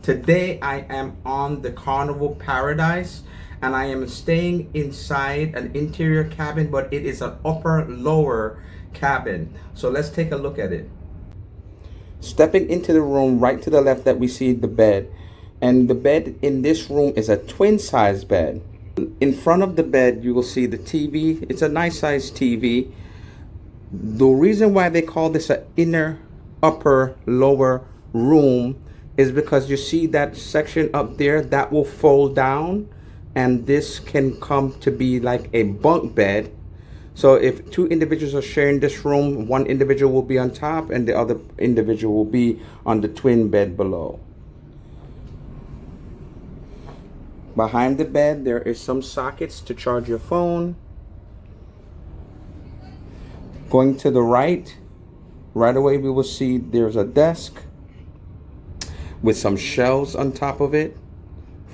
Today I am on the Carnival Paradise and I am staying inside an interior cabin, but it is an upper lower cabin. So let's take a look at it. Stepping into the room, right to the left that we see the bed. And the bed in this room is a twin size bed. In front of the bed you will see the TV. It's a nice size TV. The reason why they call this an inner upper lower room is because you see that section up there that will fold down, and this can come to be like a bunk bed. So if two individuals are sharing this room, one individual will be on top and the other individual will be on the twin bed below. Behind the bed there is some sockets to charge your phone. Going to the right away we will see there's a desk with some shelves on top of it.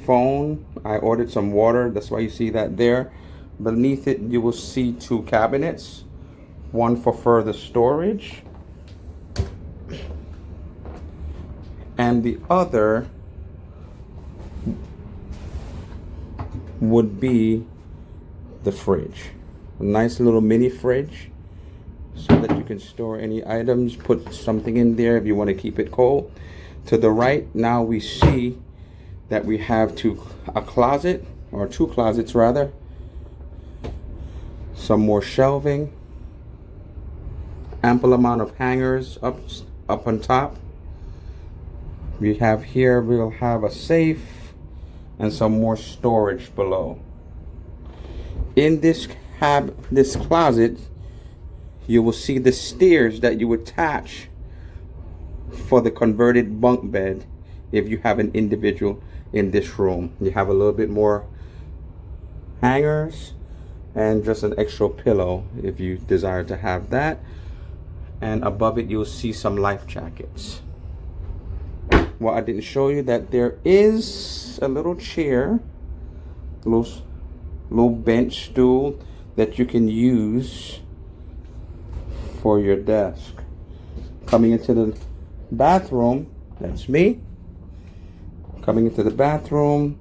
Phone, I ordered some water, that's why you see that there. Beneath it you will see two cabinets, one for further storage and the other would be the fridge. A nice little mini fridge so that you can store any items, put something in there if you want to keep it cold. To the right now we see that we have a closet, or two closets rather, some more shelving, ample amount of hangers up on top. We have here, we'll have a safe and some more storage below. In this closet you will see the stairs that you attach for the converted bunk bed. If you have an individual in this room, you have a little bit more hangers and just an extra pillow if you desire to have that. And above it you'll see some life jackets. Well, I didn't show you that there is a little chair, little bench stool that you can use for your desk. Coming into the bathroom, that's me. Coming into the bathroom,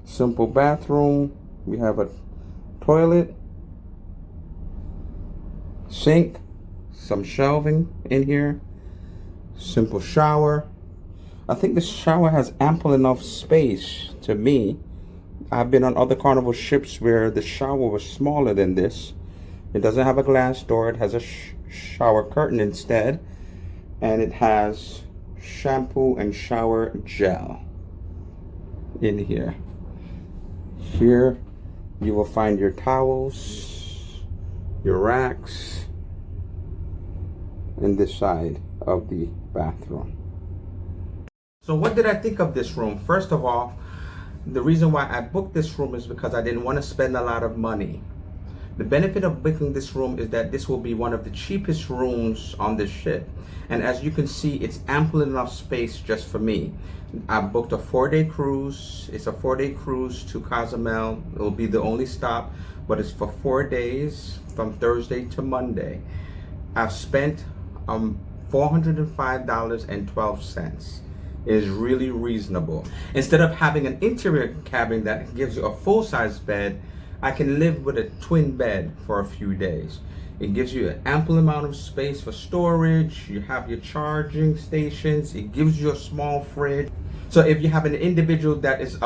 simple bathroom. We have a toilet, sink, some shelving in here, simple shower. I think this shower has ample enough space to me. I've been on other Carnival ships where the shower was smaller than this. It doesn't have a glass door, it has a shower curtain instead, and it has shampoo and shower gel in here. Here you will find your towels, your racks, in this side of the bathroom. So what did I think of this room? First of all, the reason why I booked this room is because I didn't want to spend a lot of money. The benefit of booking this room is that this will be one of the cheapest rooms on this ship. And as you can see, it's ample enough space just for me. I booked a 4-day cruise. It's a 4-day cruise to Cozumel. It will be the only stop, but it's for 4 days from Thursday to Monday. I've spent $405.12. It is really reasonable. Instead of having an interior cabin that gives you a full-size bed, I can live with a twin bed for a few days. It gives you an ample amount of space for storage. You have your charging stations. It gives you a small fridge. So if you have an individual that is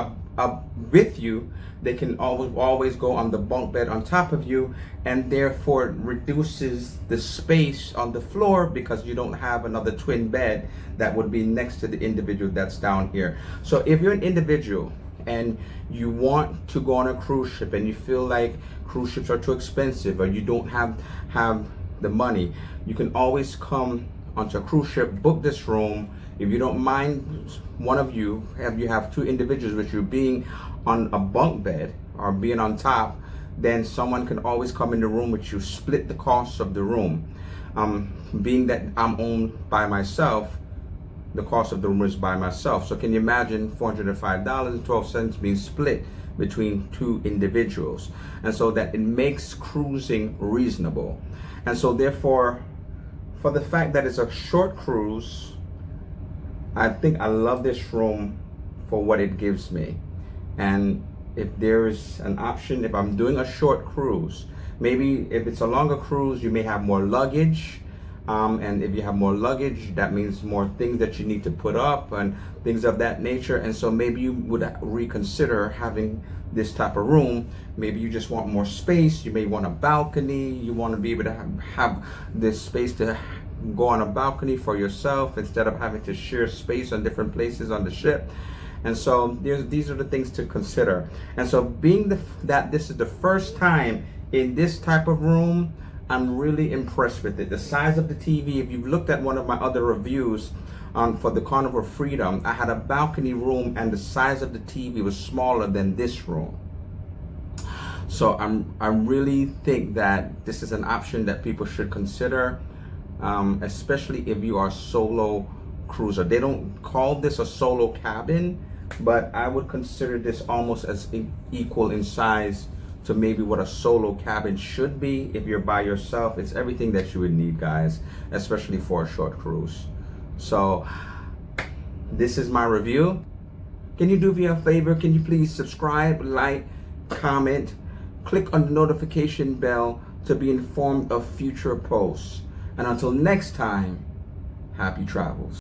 with you, they can always go on the bunk bed on top of you, and therefore it reduces the space on the floor because you don't have another twin bed that would be next to the individual that's down here. So if you're an individual and you want to go on a cruise ship and you feel like cruise ships are too expensive or you don't have the money, you can always come onto a cruise ship, book this room. If you don't mind, one of you have two individuals with you being on a bunk bed or being on top, then someone can always come in the room with you, split the cost of the room. Being that I'm owned by myself, the cost of the room is by myself. So can you imagine $405.12 being split between two individuals? And so that it makes cruising reasonable. And so therefore, for the fact that it's a short cruise, I think I love this room for what it gives me. And if there's an option, if I'm doing a short cruise, maybe if it's a longer cruise, you may have more luggage. And if you have more luggage, that means more things that you need to put up and things of that nature. And so maybe you would reconsider having this type of room. Maybe you just want more space. You may want a balcony. You want to be able to have this space to go on a balcony for yourself instead of having to share space on different places on the ship. And so these are the things to consider. And so being that this is the first time in this type of room, I'm really impressed with it. The size of the TV, if you've looked at one of my other reviews for the Carnival Freedom, I had a balcony room and the size of the TV was smaller than this room. So I really think that this is an option that people should consider, especially if you are a solo cruiser. They don't call this a solo cabin, but I would consider this almost as equal in size to maybe what a solo cabin should be. If you're by yourself, it's everything that you would need, guys, especially for a short cruise. So this is my review. Can you do me a favor? Can you please subscribe, like, comment, click on the notification bell to be informed of future posts. And until next time, happy travels.